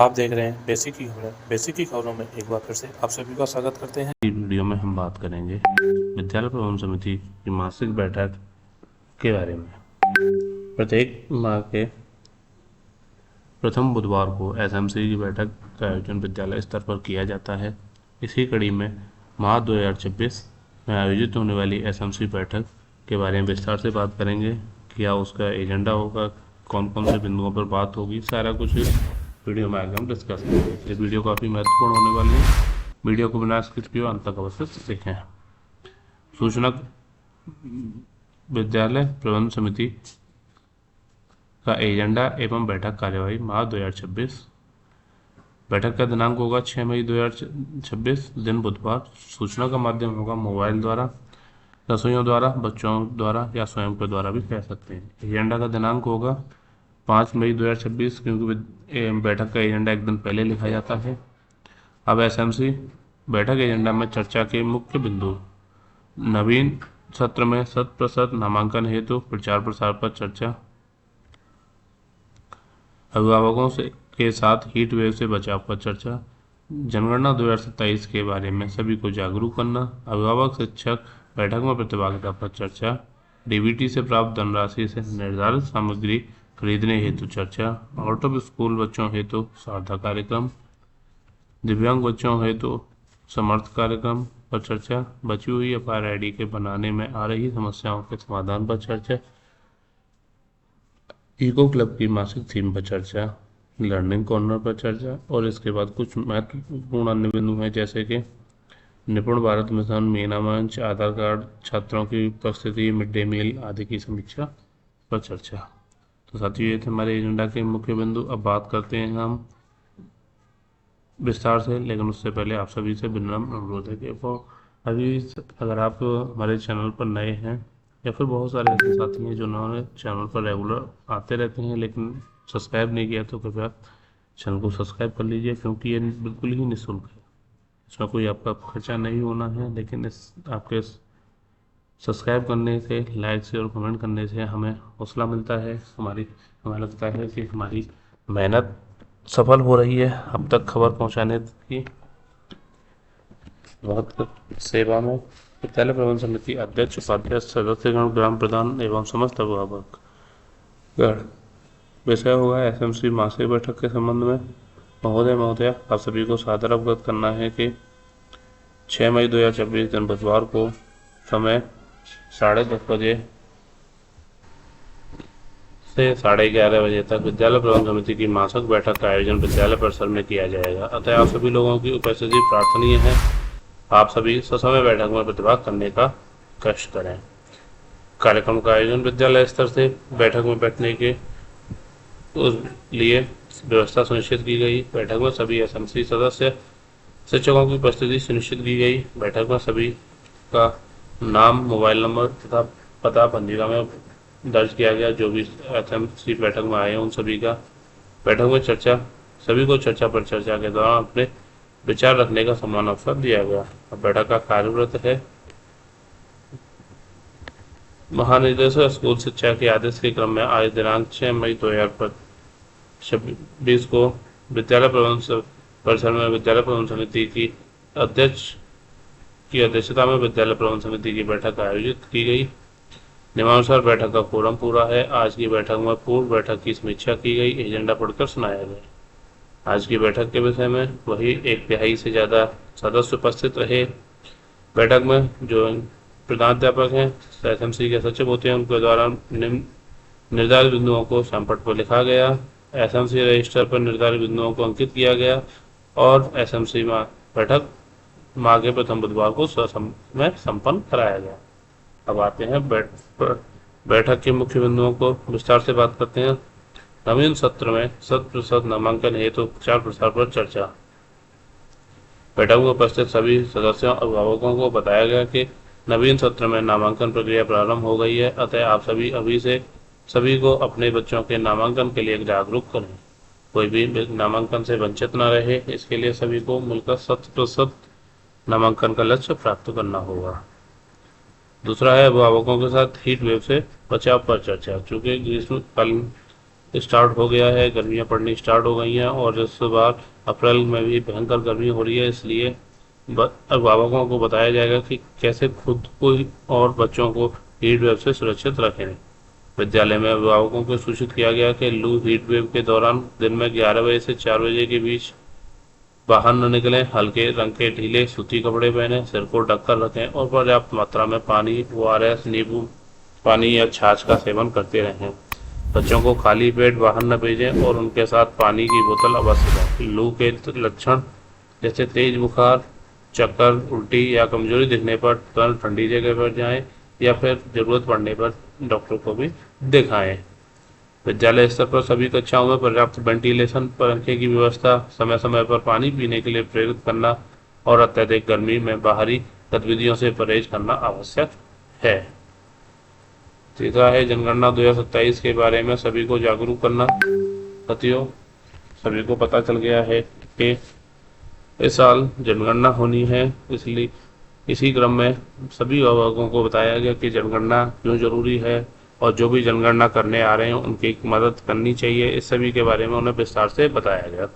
आप देख रहे हैं बेसिक की खबरें। बेसिक की खबरों में एक बार फिर से आप सभी का स्वागत करते हैं। इस वीडियो में हम बात करेंगे विद्यालय प्रबंधन समिति की मासिक बैठक के बारे में। प्रत्येक माह के प्रथम बुधवार को एसएमसी की बैठक का आयोजन विद्यालय स्तर पर किया जाता है। इसी कड़ी में माह 2026 में आयोजित होने वाली एसएमसी बैठक के बारे में विस्तार से बात करेंगे। क्या उसका एजेंडा होगा, कौन कौन से बिंदुओं पर बात होगी, सारा कुछ इस वीडियो में आगे हम डिस्कस करेंगे। ये वीडियो काफ़ी महत्वपूर्ण होने वाली है, वीडियो को बिना स्किप किए अंत तक अवश्य देखें। सूचना विद्यालय प्रबंधन समिति का एजेंडा एवं बैठक कार्यवाही माह 2026। बैठक का दिनांक होगा 6 मई 2026, दिन बुधवार। सूचना का माध्यम होगा मोबाइल द्वारा, रसोइयों द्वारा, बच्चों द्वारा या स्वयं के द्वारा भी कह सकते हैं। एजेंडा का दिनांक होगा 5 मई 2026, क्योंकि बैठक का एजेंडा एक दिन पहले लिखा जाता है। अब एसएमसी बैठक एजेंडा में चर्चा के मुख्य बिंदु। नवीन सत्र में 100% नामांकन हेतु प्रचार प्रसार पर चर्चा। अभिभावकों से के साथ हीट वेव से बचाव पर चर्चा। जनगणना 2027 के बारे में सभी को जागरूक करना। अभिभावक शिक्षक बैठक में प्रतिभागिता पर चर्चा। डीबीटी से प्राप्त धनराशि से निर्धारित सामग्री खरीदने हेतु चर्चा। आउट ऑफ स्कूल बच्चों हेतु सारधा कार्यक्रम। दिव्यांग बच्चों हेतु समर्थ कार्यक्रम पर चर्चा। बची हुई FRID के बनाने में आ रही समस्याओं के समाधान पर चर्चा। इको क्लब की मासिक थीम पर चर्चा। लर्निंग कॉर्नर पर चर्चा। और इसके बाद कुछ महत्वपूर्ण अन्य बिंदु हैं, जैसे कि निपुण भारत मिशन, मीना मंच, आधार कार्ड, छात्रों की उपस्थिति, मिड डे मील आदि की समीक्षा पर चर्चा। तो साथियों, ये थे हमारे एजेंडा के मुख्य बिंदु। अब बात करते हैं हम विस्तार से, लेकिन उससे पहले आप सभी से विनम्र अनुरोध है कि वो अभी अगर आप हमारे चैनल पर नए हैं या फिर बहुत सारे ऐसे साथी हैं जो उन्होंने चैनल पर रेगुलर आते रहते हैं लेकिन सब्सक्राइब नहीं किया, तो कृपया चैनल को सब्सक्राइब कर लीजिए, क्योंकि ये बिल्कुल ही निःशुल्क है। इसमें कोई आपका खर्चा नहीं होना है, लेकिन इस आपके सब्सक्राइब करने से, लाइक से और कमेंट करने से हमें हौसला मिलता है। हमें लगता है कि हमारी मेहनत सफल हो रही है अब तक खबर पहुंचाने की। बहुत सेवा में विद्यालय प्रबंधन समिति अध्यक्ष, उपाध्यक्ष, सदस्यगण, ग्राम प्रधान एवं समस्त अभिभावक गण। विषय होगा एसएमसी मासिक बैठक के संबंध में। महोदय आप सभी को सादर अवगत करना है कि 6 मई 2026 दिन बुधवार को समय 10:30 बजे से 11:30 बजे तक विद्यालय प्रबंधन समिति की मासिक बैठक का आयोजन विद्यालय परिसर में किया जाएगा। अतः आप सभी लोगों की उपस्थिति प्रार्थनीय है। आप सभी ससमय बैठक में प्रतिभाग करने का कष्ट करें। कार्यक्रम का आयोजन विद्यालय स्तर से बैठक में बैठने के लिए व्यवस्था सुनिश्चित की गई। बैठक में सभी एसएमसी सदस्य शिक्षकों की उपस्थिति सुनिश्चित की गई। बैठक में सभी का नाम, मोबाइल नंबर तथा पता पंजिका में दर्ज किया गया। जो भी एसएमसी बैठक में आए हैं उन सभी का बैठक में सभी को चर्चा पर चर्चा के दौरान अपने विचार रखने का समान अवसर दिया गया। अब बैठक का कार्यव्रत है। महानिदेशक स्कूल शिक्षा के आदेश के क्रम में आज दिनांक 6 मई 2026 को विद्यालय प्रबंधन परिसर में विद्यालय प्रबंधन समिति की अध्यक्षता में विद्यालय प्रबंधन समिति की बैठक आयोजित की गई। नियमानुसार बैठक का कोरम पूरा है। आज की बैठक में पूर्व बैठक की समीक्षा की गई। एजेंडा पढ़कर सुनाया गया। आज की बैठक के विषय में वही 1/3 से ज़्यादा सदस्य उपस्थित रहे। बैठक में जो प्रधानाध्यापक हैं, एसएमसी के सचिव होते हैं, उनके द्वारा निर्धारित बिंदुओं को सैंपट पर लिखा गया। एसएमसी रजिस्टर पर निर्धारित बिंदुओं को अंकित किया गया और एसएमसी बैठक माह के प्रथम बुधवार को में संपन्न कराया गया। अब आते हैं बैठक के मुख्य बिंदुओं को विस्तार से बात करते हैं। नवीन सत्र में 100% नामांकन हेतु प्रचार प्रसार पर चर्चा। बैठक में उपस्थित सभी सदस्यों अभिभावकों को बताया गया कि नवीन सत्र में नामांकन प्रक्रिया प्रारंभ हो गई है। अतः आप सभी अभी से सभी को अपने बच्चों के नामांकन के लिए जागरूक करें। कोई भी नामांकन से वंचित न रहे, इसके लिए सभी को मिलकर 100% नामांकन का लक्ष्य प्राप्त करना होगा। दूसरा है अभिभावकों के साथ हीट वेव से बचाव पर चर्चा। चूंकि ग्रीष्मकालीन स्टार्ट हो गया है, गर्मियाँ पड़नी स्टार्ट हो गई हैं और इस बार अप्रैल में भी भयंकर गर्मी हो रही है। इसलिए अभिभावकों को बताया जाएगा कि कैसे खुद को और बच्चों को हीट वेव से सुरक्षित रखें। विद्यालय में अभिभावकों को सूचित किया गया कि लू हीट वेव के दौरान दिन में 11 बजे से 4 बजे के बीच बाहर न निकलें, हल्के रंग के ढीले सूती कपड़े पहनें, सिर को ढककर रखें और पर्याप्त मात्रा में पानी, ORS, नींबू पानी या छाछ का सेवन करते रहें। बच्चों को खाली पेट बाहर न भेजें और उनके साथ पानी की बोतल अवश्य लें। लू के लक्षण जैसे तेज बुखार, चक्कर, उल्टी या कमजोरी दिखने पर तुरंत ठंडी जगह पर जाएं या फिर जरूरत पड़ने पर डॉक्टर को भी दिखाएं। विद्यालय स्तर पर सभी कक्षाओं में पर्याप्त वेंटिलेशन, पंखे की व्यवस्था, समय समय पर पानी पीने के लिए प्रेरित करना और अत्यधिक गर्मी में बाहरी गतिविधियों से परहेज करना आवश्यक है। तीसरा है जनगणना 2027 के बारे में सभी को जागरूक करना। साथियों, सभी को पता चल गया है कि इस साल जनगणना होनी है, इसलिए इसी क्रम में सभी अभिभावकों को बताया गया कि जनगणना क्यों जरूरी है और जो भी जनगणना करने आ रहे हैं उनकी मदद करनी चाहिए। इस सभी के बारे में उन्हें विस्तार से बताया गया।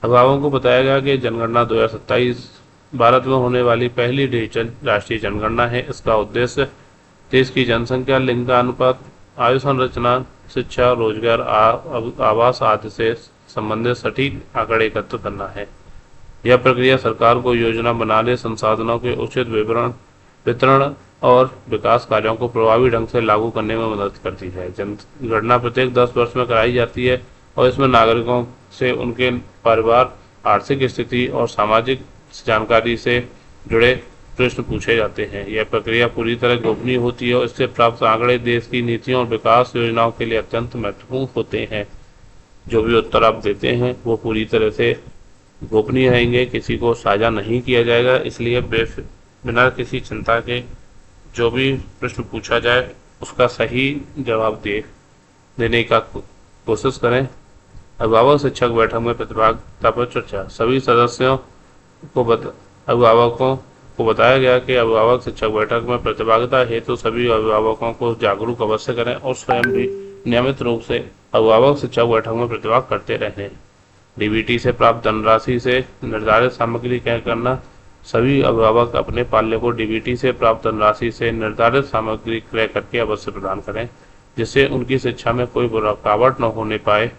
अभिभावकों को बताया गया कि जनगणना 2027 भारत में होने वाली पहली डिजिटल राष्ट्रीय जनगणना है। इसका उद्देश्य देश की जनसंख्या, लिंग का अनुपात, आयु संरचना, शिक्षा, रोजगार, आवास आदि से संबंधित सटीक आंकड़े एकत्र करना है। यह प्रक्रिया सरकार को योजना बनाने, संसाधनों के उचित वितरण और विकास कार्यों को प्रभावी ढंग से लागू करने में मदद करती है। जनगणना प्रत्येक 10 वर्ष में कराई जाती है और इसमें नागरिकों से उनके परिवार, आर्थिक स्थिति और सामाजिक जानकारी से जुड़े प्रश्न पूछे जाते हैं। यह प्रक्रिया पूरी तरह गोपनीय होती है और इससे प्राप्त आंकड़े देश की नीतियों और विकास योजनाओं के लिए अत्यंत महत्वपूर्ण होते हैं। जो भी उत्तर आप देते हैं वो पूरी तरह से गोपनीय रहेंगे, किसी को साझा नहीं किया जाएगा। इसलिए बिना किसी चिंता के जो भी प्रश्न पूछा जाए उसका सही जवाब देने का कोशिश करें। अभिभावक शिक्षक बैठक में प्रतिभागिता पर चर्चा। सभी सदस्यों को अभिभावकों को बताया गया कि अभिभावक शिक्षक बैठक में प्रतिभागिता हेतु सभी अभिभावकों को जागरूक अवश्य करें और स्वयं भी नियमित रूप से अभिभावक शिक्षक बैठक में प्रतिभाग करते रहें। डीबीटी से प्राप्त धनराशि से निर्धारित सामग्री क्रय करना। सभी अभिभावक अपने पाल्य को डीबीटी से प्राप्त धनराशि से निर्धारित सामग्री क्रय करके अवश्य प्रदान करें, जिससे उनकी शिक्षा में कोई रुकावट न होने पाए।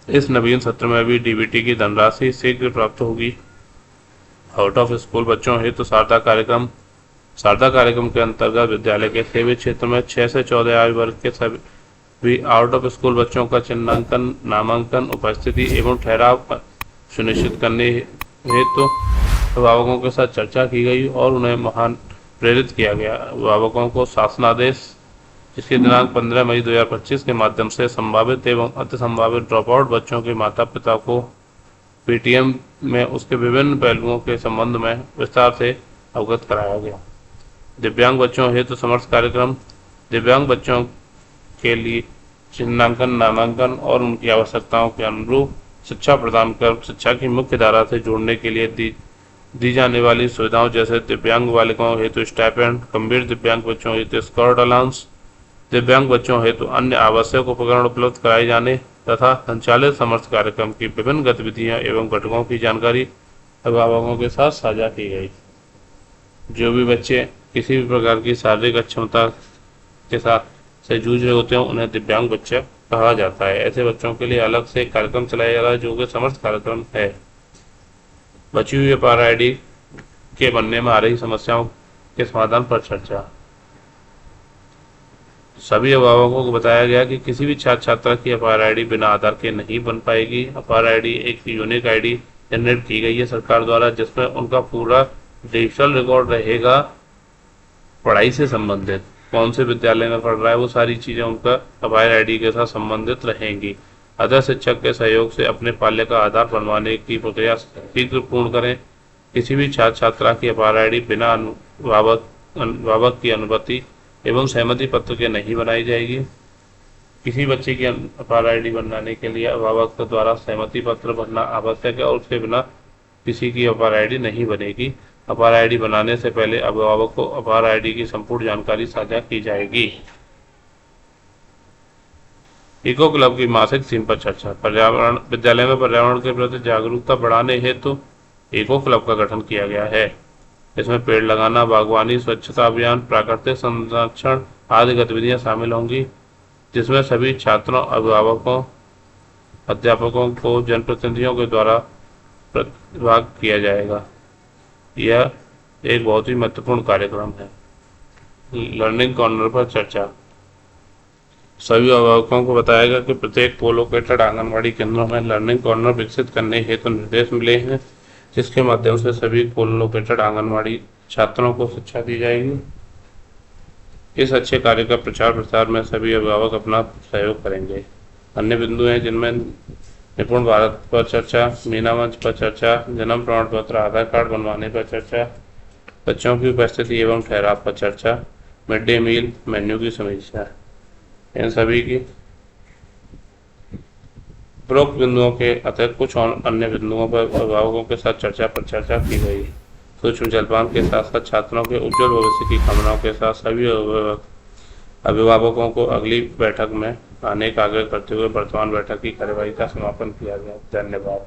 इस नवीन सत्र में भी डीबीटी की धनराशि शीघ्र प्राप्त होगी। आउट ऑफ स्कूल बच्चों हेतु शारदा कार्यक्रम के अंतर्गत विद्यालय के सेवी क्षेत्र में 6 से 14 आयु वर्ग के सभी आउट ऑफ स्कूल बच्चों का चिन्हांकन, नामांकन, उपस्थिति एवं ठहराव सुनिश्चित करने हेतु अभिभावकों के साथ चर्चा की गई और उन्हें महान प्रेरित किया गया। अभिभावकों को शासनादेश, जिसकी दिनांक 15 मई 2025 के माध्यम से संभावित एवं अति संभावित ड्रॉप आउट बच्चों के माता पिता को पीटीएम में उसके विभिन्न पहलुओं के संबंध में विस्तार से अवगत कराया गया। दिव्यांग बच्चों हेतु समर्थ कार्यक्रम। दिव्यांग बच्चों के लिए चिन्हांकन, नामांकन और उनकी आवश्यकताओं के अनुरूप शिक्षा प्रदान कर शिक्षा की मुख्य धारा से जोड़ने के लिए दी जाने वाली सुविधाओं जैसे दिव्यांग बालिकाओं हेतु स्टाइपेंड, गंभीर दिव्यांग बच्चों हेतु स्कॉलर अलाउंस, दिव्यांग बच्चों हेतु अन्य आवश्यक उपकरण उपलब्ध कराए जाने तथा संचालित समर्थ कार्यक्रम की विभिन्न गतिविधियां एवं घटकों की जानकारी अभिभावकों के साथ साझा की गई। जो भी बच्चे किसी भी प्रकार की शारीरिक अक्षमता के साथ से जूझ रहे होते हैं उन्हें दिव्यांग बच्चा कहा जाता है। ऐसे बच्चों के लिए अलग से कार्यक्रम चलाया जा रहा है जो कि समर्थ कार्यक्रम है। बची हुई अपार आईडी के बनने में आ रही समस्याओं के समाधान पर चर्चा। सभी अभिभावकों को बताया गया कि किसी भी छात्र छात्रा की अपार आईडी बिना आधार के नहीं बन पाएगी। अपार आईडी एक यूनिक आईडी जनरेट की गई है सरकार द्वारा, जिसमें उनका पूरा डिजिटल रिकॉर्ड रहेगा। पढ़ाई से संबंधित कौन से विद्यालय में पढ़ रहा है वो सारी चीजें उनका अपार आईडी के साथ संबंधित रहेंगी। अदर शिक्षक के सहयोग से अपने पाल्य का आधार बनवाने की प्रक्रिया शीघ्र पूर्ण करें। किसी भी छात्र छात्रा की अपार आईडी बिना अभिभावक की अनुमति एवं सहमति पत्र के नहीं बनाई जाएगी। किसी बच्चे की अपार आईडी बनाने के लिए अभिभावक द्वारा सहमति पत्र भरना आवश्यक है और उसके बिना किसी की अपार आईडी नहीं बनेगी। अपार आईडी बनाने से पहले अभिभावक को अपार आईडी की संपूर्ण जानकारी साझा की जाएगी। इको क्लब की मासिक थीम पर चर्चा। पर्यावरण विद्यालय में पर्यावरण के प्रति जागरूकता बढ़ाने हेतु इको क्लब का गठन किया गया है। इसमें पेड़ लगाना, बागवानी, स्वच्छता अभियान, प्राकृतिक संरक्षण आदि गतिविधियां शामिल होंगी, जिसमें सभी छात्रों, अभिभावकों, अध्यापकों को जनप्रतिनिधियों के द्वारा प्रतिभाग किया जाएगा। यह एक बहुत ही महत्वपूर्ण कार्यक्रम है। लर्निंग कॉर्नर पर चर्चा। सभी अभिभावकों को बताया गया कि प्रत्येक कोलोकेटेड आंगनबाड़ी केंद्रों में लर्निंग कॉर्नर विकसित करने हेतु निर्देश मिले हैं, जिसके माध्यम से सभी कोलोकेटेड आंगनबाड़ी छात्रों को शिक्षा दी जाएगी। इस अच्छे कार्य का प्रचार प्रसार में सभी अभिभावक अपना सहयोग करेंगे। अन्य बिंदु हैं जिनमें निपुण भारत पर चर्चा, मीना मंच पर चर्चा, जन्म प्रमाण पत्र, आधार कार्ड बनवाने पर चर्चा, बच्चों की उपस्थिति एवं ठहराव पर चर्चा, मिड डे मील मेन्यू की समीक्षा। इन सभी की उपरोक्त बिंदुओं के अतिरिक्त कुछ और अन्य बिंदुओं पर अभिभावकों के साथ चर्चा पर चर्चा की गई। सूक्ष्म जलपान के साथ साथ छात्रों के उज्जवल भविष्य की कामनाओं के साथ सभी अभिभावकों को अगली बैठक में आने का आग्रह करते हुए वर्तमान बैठक की कार्यवाही का समापन किया गया। धन्यवाद।